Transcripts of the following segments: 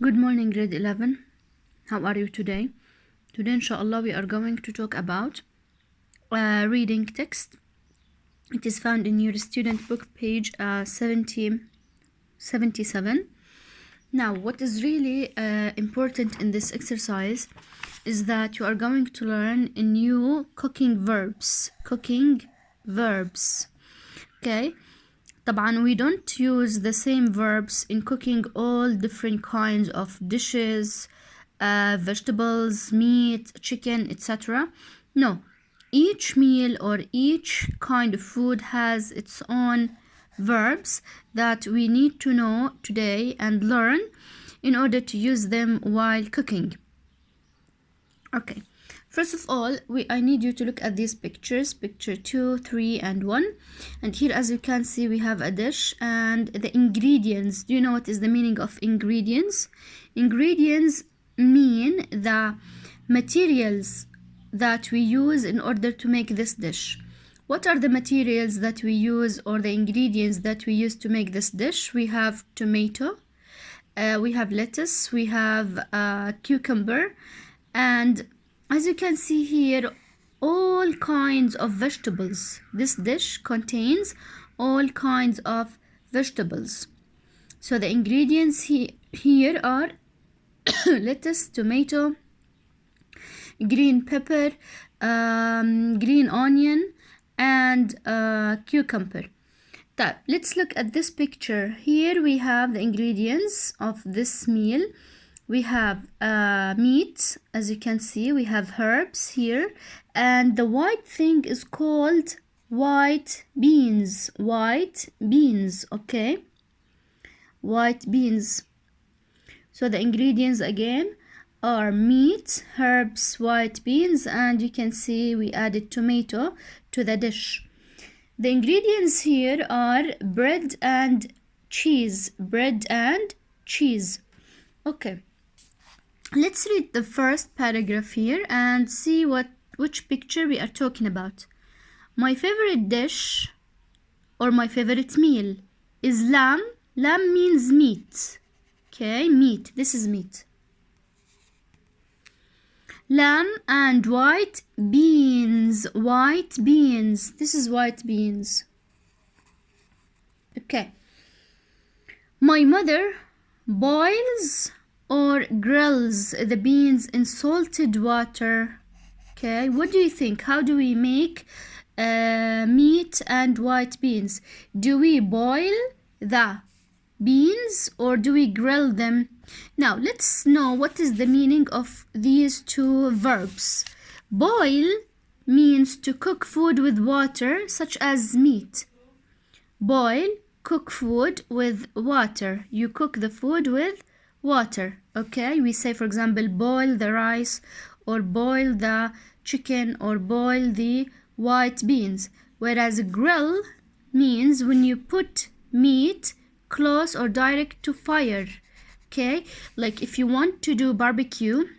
Good morning, grade 11. How are you today? Today, inshallah, we are going to talk about reading text. It is found in your student book, page 77. Now, what is really important in this exercise is that you are going to learn a new cooking verbs. Okay? طبعا we don't use the same verbs in cooking all different kinds of dishes, vegetables, meat, chicken, etc. No, each meal or each kind of food has its own verbs that we need to know today and learn in order to use them while cooking. Okay. First of all, I need you to look at these pictures, picture 2, 3, and 1. And here, as you can see, we have a dish and the ingredients. Do you know what is the meaning of ingredients? Ingredients mean the materials that we use in order to make this dish. What are the materials that we use or the ingredients that we use to make this dish? We have tomato, we have lettuce, we have cucumber, and as you can see here, all kinds of vegetables. This dish contains all kinds of vegetables. So the ingredients here are lettuce, tomato, green pepper, green onion, and cucumber. Let's look at this picture. Here we have the ingredients of this meal. We have meat, as you can see. We have herbs here, and the white thing is called white beans. Okay, white beans. So the ingredients again are meat, herbs, white beans, and you can see we added tomato to the dish. The ingredients here are bread and cheese. Okay. Let's read the first paragraph here and see which picture we are talking about. My favorite dish or my favorite meal is lamb. Lamb means meat. Okay, meat. This is meat. Lamb and white beans. This is white beans. Okay. My mother boils or grills the beans in salted water. Okay, what do you think? How do we make meat and white beans? Do we boil the beans or do we grill them? Now let's know what is the meaning of these two verbs. Boil means to cook food with water, such as meat. Boil, cook food with water. You cook the food with water. Okay, we say, for example, boil the rice or boil the chicken or boil the white beans. Whereas grill means when you put meat close or direct to fire. Okay, like if you want to do barbecue,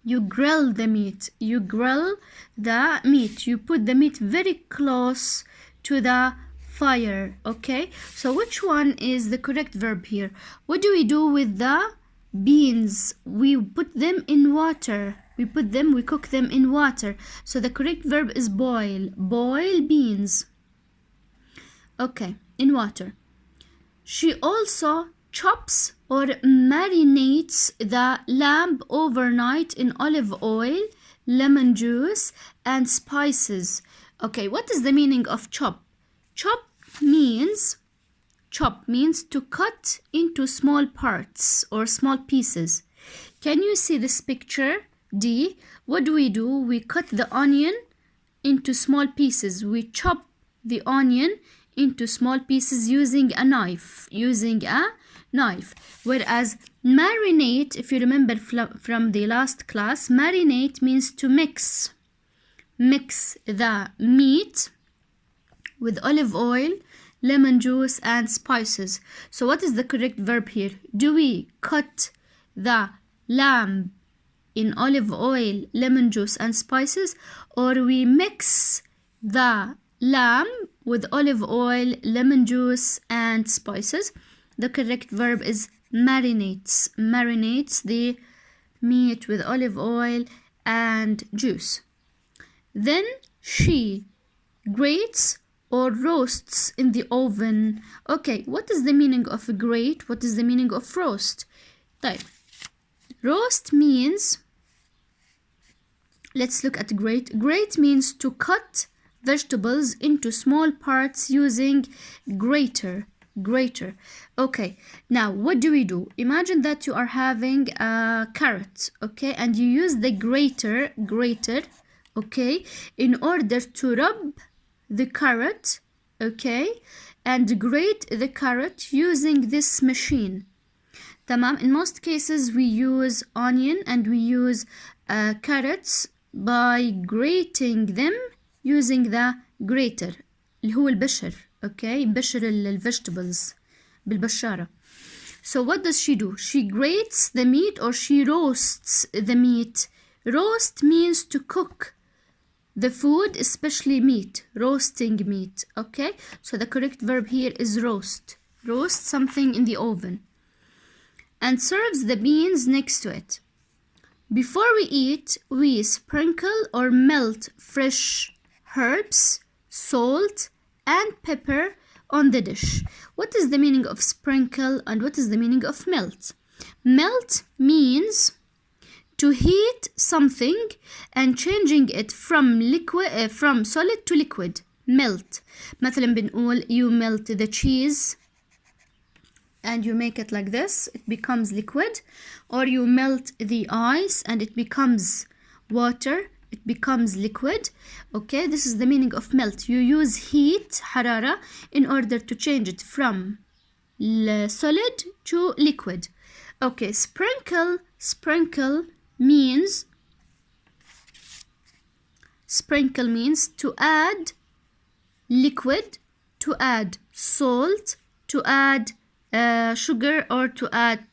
you grill the meat. You put the meat very close to the fire. Okay, so which one is the correct verb here? What do we do with the beans? We put them in water. We cook them in water. So the correct verb is boil. Boil beans. Okay, in water. She also chops or marinates the lamb overnight in olive oil, lemon juice, and spices. Okay, what is the meaning of chop? Chop means to cut into small parts or small pieces. Can you see this picture? D. What do? We cut the onion into small pieces. We chop the onion into small pieces using a knife. Whereas marinate, if you remember from the last class, marinate means to mix the meat with olive oil, lemon juice, and spices. So what is the correct verb here? Do we cut the lamb in olive oil, lemon juice, and spices, or we mix the lamb with olive oil, lemon juice, and spices? The correct verb is marinates the meat with olive oil and juice. Then she grates or roasts in the oven. Okay, what is the meaning of grate? What is the meaning of roast? طيب. Roast means, let's look at grate. Grate means to cut vegetables into small parts using grater. Okay, now what do we do? Imagine that you are having a carrot, okay, and you use the grater, okay, in order to rub the carrot, okay, and grate the carrot using this machine. تمام. In most cases we use onion and we use carrots by grating them using the grater اللي هو البشر. Okay, بشر vegetables بالبشارة. So what does she do? She grates the meat or she roasts the meat. Roast means to cook the food, especially meat. Roasting meat. Okay, so the correct verb here is roast. Roast something in the oven. And serves the beans next to it. Before we eat, we sprinkle or melt fresh herbs, salt, and pepper on the dish. What is the meaning of sprinkle and what is the meaning of melt? Melt means to heat something and changing it from liquid from solid to liquid. Melt. مثلا بنقول you melt the cheese and you make it like this, it becomes liquid, or you melt the ice and it becomes water, it becomes liquid. Okay, this is the meaning of melt. You use heat, حرارة, in order to change it from solid to liquid. Okay, sprinkle means to add liquid, to add salt, to add sugar, or to add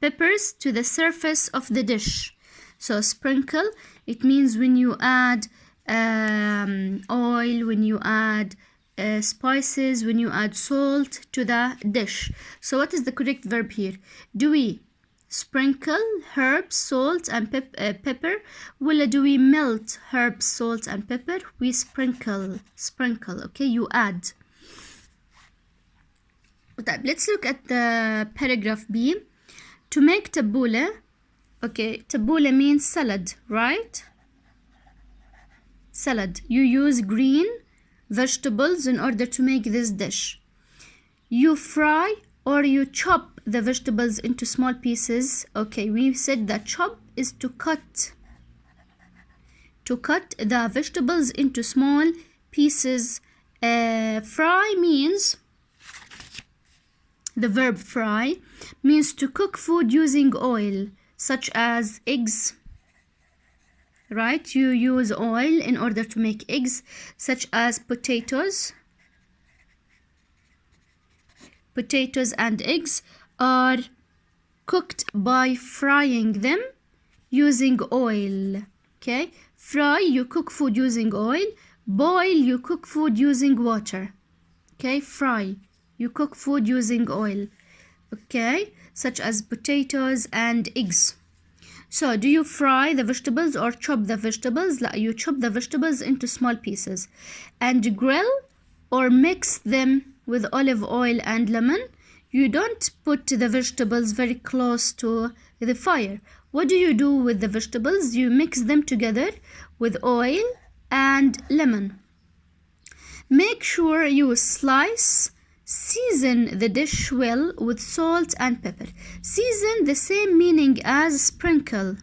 peppers to the surface of the dish. So sprinkle, it means when you add oil, when you add spices, when you add salt to the dish. So what is the correct verb here? Do we sprinkle herbs, salt and pepper, ولا do we melt herbs, salt and pepper? We sprinkle. Okay, you add. طيب, let's look at the paragraph B. To make tabbouleh, okay, tabbouleh means salad, right? Salad. You use green vegetables in order to make this dish. You fry or you chop the vegetables into small pieces. Okay, we said that chop is to cut the vegetables into small pieces. Fry means, the verb fry means to cook food using oil, such as eggs, right? You use oil in order to make eggs, such as potatoes and eggs are cooked by frying them using oil. Okay, fry, you cook food using oil. Boil, you cook food using water. Okay, fry, you cook food using oil. Okay, such as potatoes and eggs. So do you fry the vegetables or chop the vegetables? لا, you chop the vegetables into small pieces and grill or mix them with olive oil and lemon. You don't put the vegetables very close to the fire. What do you do with the vegetables? You mix them together with oil and lemon. Make sure you season the dish well with salt and pepper. Season, the same meaning as sprinkle.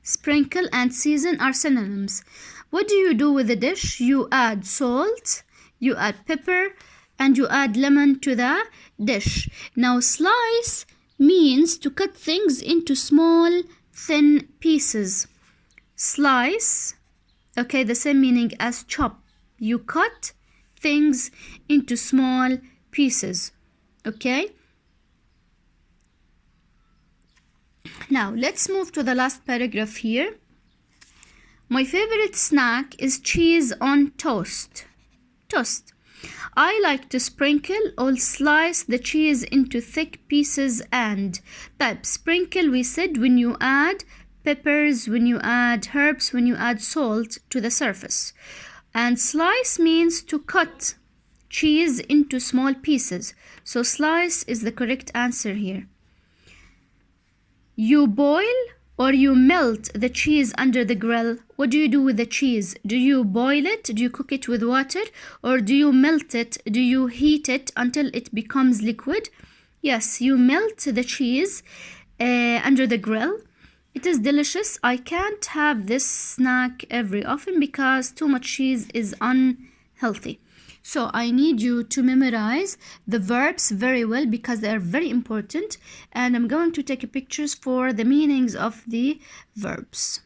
Sprinkle and season are synonyms. What do you do with the dish? You add salt, you add pepper, and you add lemon to the dish. Now slice means to cut things into small, thin pieces. Slice, okay, the same meaning as chop. You cut things into small pieces. Okay? Now, let's move to the last paragraph here. My favorite snack is cheese on toast. Toast. I like to sprinkle or slice the cheese into thick pieces and. طيب sprinkle we said when you add peppers, when you add herbs, when you add salt to the surface. And slice means to cut cheese into small pieces. So slice is the correct answer here. You boil or you melt the cheese under the grill. What do you do with the cheese? Do you boil it? Do you cook it with water? Or do you melt it? Do you heat it until it becomes liquid? Yes, you melt the cheese under the grill. It is delicious. I can't have this snack every often because too much cheese is unhealthy. So I need you to memorize the verbs very well because they are very important, and I'm going to take pictures for the meanings of the verbs.